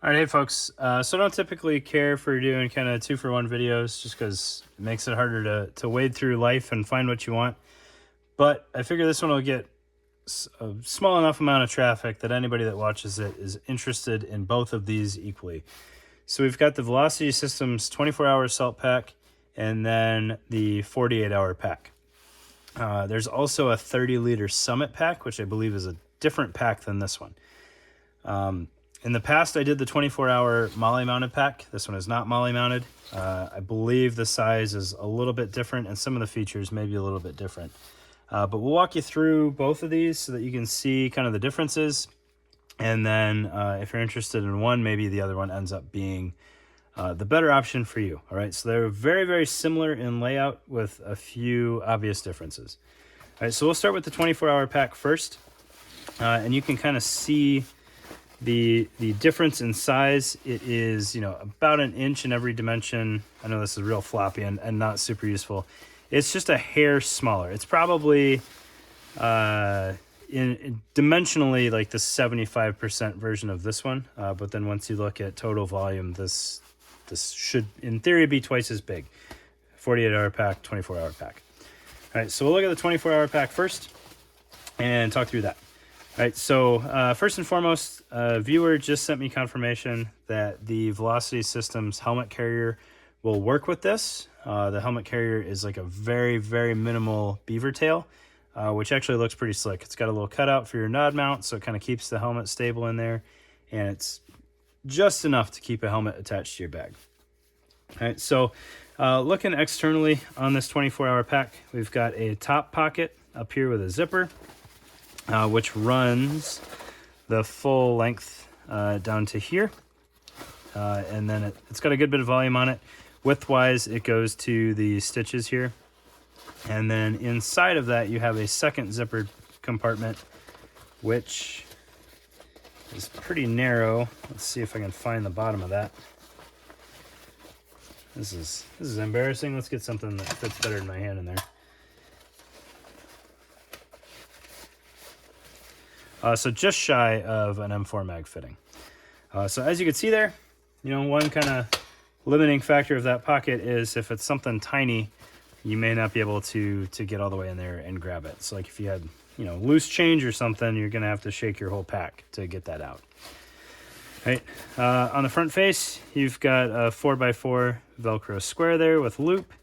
All right, hey folks. So I don't typically care for doing kind of 2-for-1 videos just because it makes it harder to wade through life and find what you want. But I figure this one will get a small enough amount of traffic that anybody that watches it is interested in both of these equally. So we've got the Velocity Systems 24-hour salt pack and then the 48-hour pack. There's also a 30-liter Summit pack, which I believe is a different pack than this one. In the past, I did the 24-hour MOLLE mounted pack. This one is not MOLLE mounted. I believe the size is a little bit different and some of the features may be a little bit different. But we'll walk you through both of these so that you can see kind of the differences. And then if you're interested in one, maybe the other one ends up being the better option for you. All right, so they're very, very similar in layout with a few obvious differences. All right, so we'll start with the 24-hour pack first. And you can kind of see the difference in size. It is, about an inch in every dimension. I know this is real floppy and not super useful. It's just a hair smaller. It's probably in dimensionally like the 75% version of this one. But then once you look at total volume, this should in theory be twice as big. 48-hour pack, 24-hour pack. All right, so we'll look at the 24-hour pack first and talk through that. All right, so first and foremost, a viewer just sent me confirmation that the Velocity Systems helmet carrier will work with this. The helmet carrier is like a very, very minimal beaver tail, which actually looks pretty slick. It's got a little cutout for your nod mount, so it kind of keeps the helmet stable in there, and it's just enough to keep a helmet attached to your bag. All right, so looking externally on this 24-hour pack, we've got a top pocket up here with a zipper, which runs the full length down to here. And then it's got a good bit of volume on it. Width-wise, it goes to the stitches here. And then inside of that, you have a second zippered compartment, which is pretty narrow. Let's see if I can find the bottom of that. This is embarrassing. Let's get something that fits better in my hand in there. So just shy of an M4 mag fitting. So as you can see there, one kind of limiting factor of that pocket is if it's something tiny, you may not be able to get all the way in there and grab it. So like if you had, loose change or something, you're going to have to shake your whole pack to get that out. Right. On the front face, you've got a 4x4 Velcro square there with loop.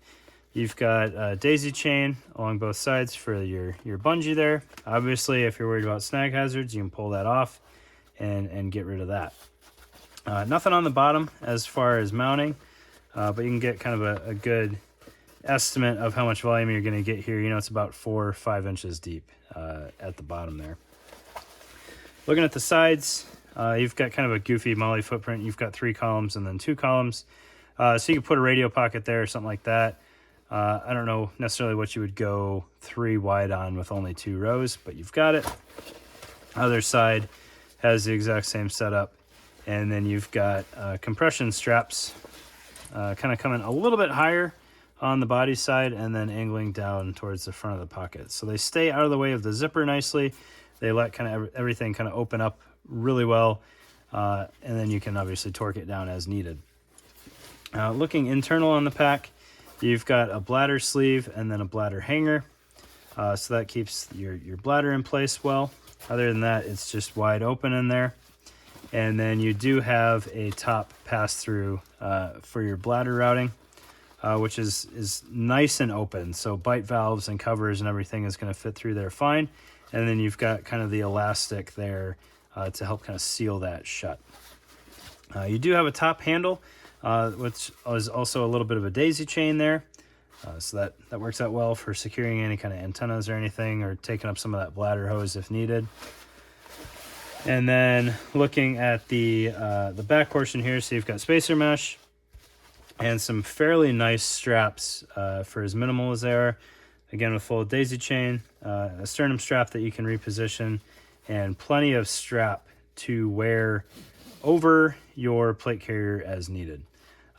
You've got a daisy chain along both sides for your bungee there. Obviously, if you're worried about snag hazards, you can pull that off and get rid of that. Nothing on the bottom as far as mounting, but you can get kind of a good estimate of how much volume you're going to get here. It's about 4 or 5 inches deep at the bottom there. Looking at the sides, you've got kind of a goofy MOLLE footprint. You've got 3 columns and then 2 columns. So you can put a radio pocket there or something like that. I don't know necessarily what you would go 3 wide on with only 2 rows, but you've got it. Other side has the exact same setup. And then you've got compression straps kind of coming a little bit higher on the body side and then angling down towards the front of the pocket. So they stay out of the way of the zipper nicely. They let kind of everything kind of open up really well. And then you can obviously torque it down as needed. Looking internal on the pack, you've got a bladder sleeve and then a bladder hanger. So that keeps your bladder in place well. Other than that, it's just wide open in there. And then you do have a top pass-through for your bladder routing, which is nice and open. So bite valves and covers and everything is going to fit through there fine. And then you've got kind of the elastic there to help kind of seal that shut. You do have a top handle, which is also a little bit of a daisy chain there. So that works out well for securing any kind of antennas or anything, or taking up some of that bladder hose if needed. And then looking at the back portion here, so you've got spacer mesh and some fairly nice straps for as minimal as they are. Again, with full daisy chain, a sternum strap that you can reposition, and plenty of strap to wear over your plate carrier as needed.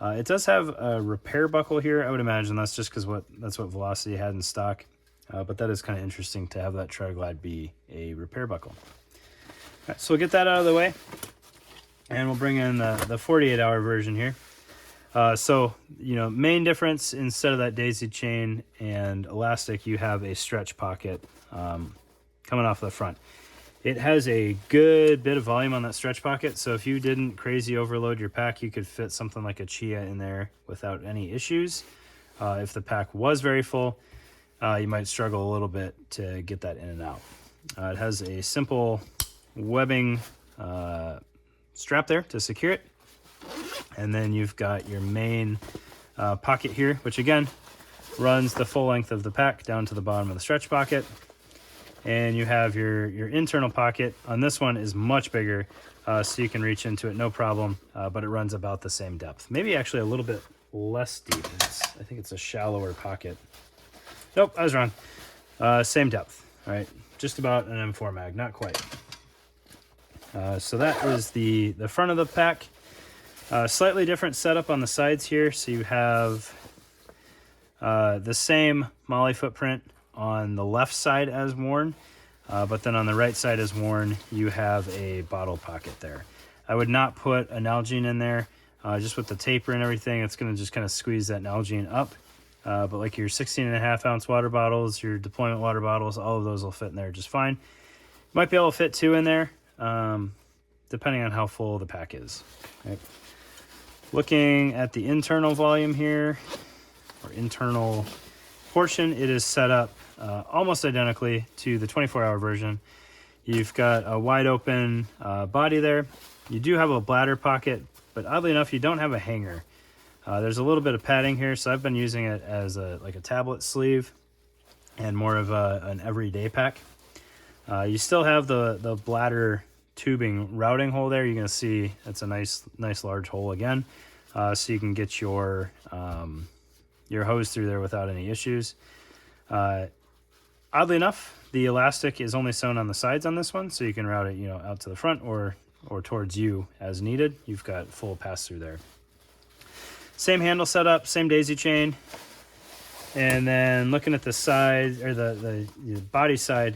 It does have a repair buckle here. I would imagine that's just because that's what Velocity had in stock. But that is kind of interesting to have that TriGlide be a repair buckle. All right, so we'll get that out of the way. And we'll bring in the 48-hour version here. So, main difference, instead of that daisy chain and elastic, you have a stretch pocket coming off the front. It has a good bit of volume on that stretch pocket, so if you didn't crazy overload your pack, you could fit something like a Chia in there without any issues. If the pack was very full, you might struggle a little bit to get that in and out. It has a simple webbing strap there to secure it. And then you've got your main pocket here, which again runs the full length of the pack down to the bottom of the stretch pocket. And you have your internal pocket. On this one is much bigger, so you can reach into it no problem, but it runs about the same depth. Maybe actually a little bit less deep. I think it's a shallower pocket. Nope, I was wrong. Same depth, all right? Just about an M4 mag, not quite. So that is the front of the pack. Slightly different setup on the sides here. So you have the same MOLLE footprint on the left side as worn, but then on the right side as worn, you have a bottle pocket there. I would not put a Nalgene in there. Just with the taper and everything, it's going to just kind of squeeze that Nalgene up. But like your 16.5 ounce water bottles, your deployment water bottles, all of those will fit in there just fine. You might be able to fit 2 in there, depending on how full the pack is. Right. Looking at the internal volume here, or internal portion, it is set up almost identically to the 24-hour version. You've got a wide open body there. You do have a bladder pocket, but oddly enough, you don't have a hanger. There's a little bit of padding here, so I've been using it as a tablet sleeve and more of an everyday pack. You still have the bladder tubing routing hole there. You're going to see it's a nice large hole again, so you can get your hose through there without any issues. Oddly enough, the elastic is only sewn on the sides on this one, so you can route it out to the front or towards you as needed. You've got full pass through there. Same handle setup, same daisy chain. And then looking at the side, or the body side,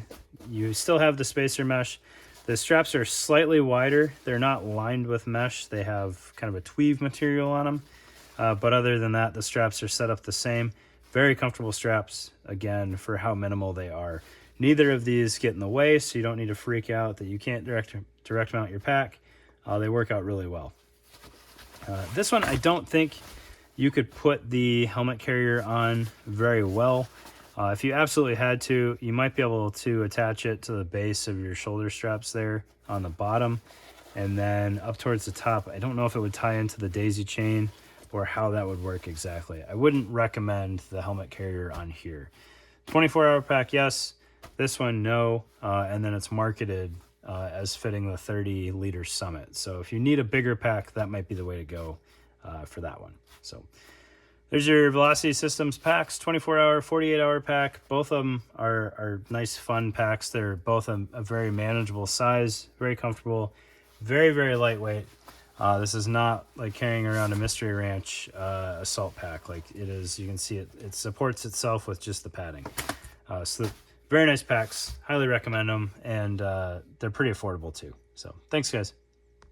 you still have the spacer mesh. The straps are slightly wider. They're not lined with mesh. They have kind of a tweave material on them. But other than that, the straps are set up the same. Very comfortable straps, again, for how minimal they are. Neither of these get in the way, so you don't need to freak out that you can't direct mount your pack. They work out really well. This one, I don't think you could put the helmet carrier on very well. If you absolutely had to, you might be able to attach it to the base of your shoulder straps there on the bottom, and then up towards the top. I don't know if it would tie into the daisy chain or how that would work exactly. I wouldn't recommend the helmet carrier on here. 24-hour pack, yes. This one, no. And then it's marketed as fitting the 30-liter Summit. So if you need a bigger pack, that might be the way to go for that one. So there's your Velocity Systems packs, 24-hour, 48-hour pack. Both of them are nice, fun packs. They're both a very manageable size, very comfortable, very, very lightweight. This is not like carrying around a Mystery Ranch assault pack. Like it is, you can see it supports itself with just the padding. So very nice packs, highly recommend them, and they're pretty affordable too. So thanks, guys.